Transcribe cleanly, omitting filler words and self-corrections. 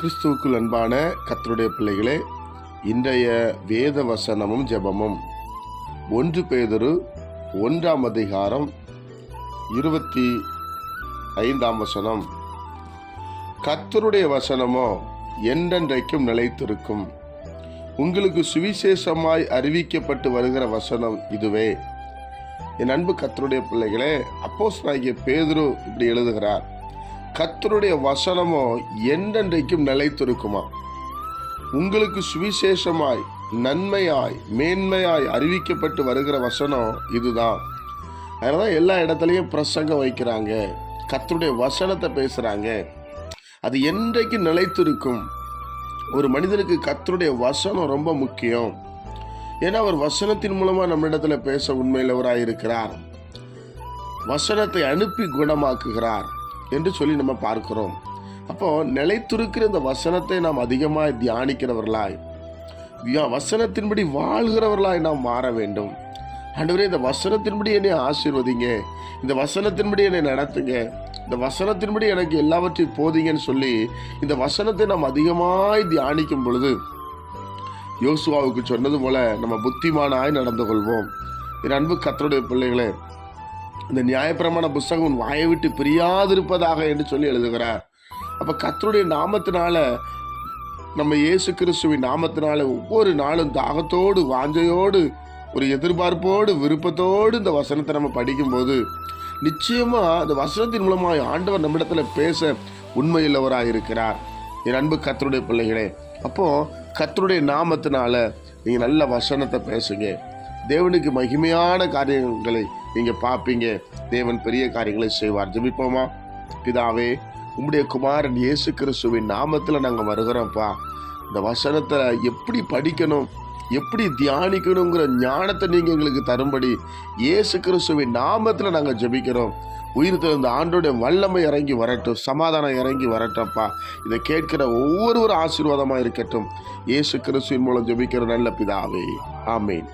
கிறிஸ்துவுக்குள் அன்பான கர்த்தருடைய பிள்ளைகளே, இன்றைய வேத வசனமும் ஜெபமும் 1 பேதுரு 1ஆம் அதிகாரம் 25ஆம் வசனம். கர்த்தருடைய வசனமோ என்றென்றைக்கும் நிலைத்திருக்கும். உங்களுக்கு சுவிசேஷமாய் அறிவிக்கப்பட்டு வருகிற வசனம் இதுவே. என் அன்பு கர்த்தருடைய பிள்ளைகளே, அப்போஸ்தலனாகிய பேதுரு இப்படி எழுதுகிறார், கர்த்தருடைய வசனமோ என்றென்றைக்கும் நிலைத்திருக்குமா. உங்களுக்கு சுவிசேஷமாய் நன்மையாய் மேன்மையாய் அறிவிக்கப்பட்டு வருகிற வசனம் இதுதான். அதனால எல்லா இடத்துலையும் பிரசங்கம் வைக்கிறாங்க, கர்த்தருடைய வசனத்தை பேசுறாங்க. அது என்றைக்கு நிலைத்திருக்கும். ஒரு மனிதனுக்கு கர்த்தருடைய வசனம் ரொம்ப முக்கியம். ஏன்னா அவர் வசனத்தின் மூலமா நம்மிடத்துல பேச உண்மையுள்ளவராய் இருக்கிறார். வசனத்தை அனுப்பி குணமாக்குகிறார் என்று சொல்லி நம்ம பார்க்கிறோம். அப்போ நிலைத்திருக்கிற இந்த வசனத்தை நாம் அதிகமாய் தியானிக்கிறவர்களாய், வசனத்தின்படி வாழ்கிறவர்களாய் நாம் மாற வேண்டும். ஆண்டவரே, இந்த வசனத்தின்படி என்னை ஆசீர்வதிங்க, இந்த வசனத்தின்படி என்னை நடத்துங்க, இந்த வசனத்தின்படி எனக்கு எல்லாவற்றையும் போதிங்கன்னு சொல்லி இந்த வசனத்தை நாம் அதிகமாய் தியானிக்கும் பொழுது யோசுவாவுக்கு சொன்னது போல நம்ம புத்திமானாய் நடந்து கொள்வோம். என் அன்பு கர்த்தருடைய பிள்ளைகளே, இந்த நியாயப்பிரமாண புஸ்தகம் உன் வாயை விட்டு பிரியாதிருப்பதாக என்று சொல்லி எழுதுகிறார். அப்ப கர்த்தருடைய நாமத்தினால, நம்ம இயேசு கிறிஸ்துவின் நாமத்தினால ஒவ்வொரு நாளும் தாகத்தோடு வாஞ்சையோடு ஒரு எதிர்பார்ப்போடு விருப்பத்தோடு இந்த வசனத்தை நம்ம படிக்கும்போது நிச்சயமா அந்த வசனத்தின் மூலமாக ஆண்டவர் நம்மிடத்துல பேச உண்மையுள்ளவராக இருக்கிறார். என் அன்பு கர்த்தருடைய பிள்ளைகளே, அப்போ கர்த்தருடைய நாமத்தினால நீங்க நல்ல வசனத்தை பேசுங்க. தேவனுக்கு மகிமையான காரியங்களை நீங்க பார்ப்பீங்க. தேவன் பெரிய காரியங்களை செய்வார். ஜெபிப்போமா? பிதாவே, உம்முடைய குமாரன் இயேசு கிறிஸ்துவின் நாமத்துல நாங்க வருகிறோம்ப்பா. இந்த வசனத்தை எப்படி படிக்கணும், எப்படி தியானிக்கணுங்கிற ஞானத்தை நீங்க எங்களுக்கு தரும்படி இயேசு கிறிஸ்துவின் நாமத்துல நாங்க ஜெபிக்கிறோம். உயிர் தெழுந்த ஆண்டோடைய வல்லமை இறங்கி வரட்டும், சமாதானம் இறங்கி வரட்டப்பா. இதை கேட்கிற ஒவ்வொருவரும் ஆசீர்வாதமா இருக்கட்டும். இயேசு கிறிஸ்துவின் மூலம் ஜெபிக்கிற நல்ல பிதாவே, ஆமேன்.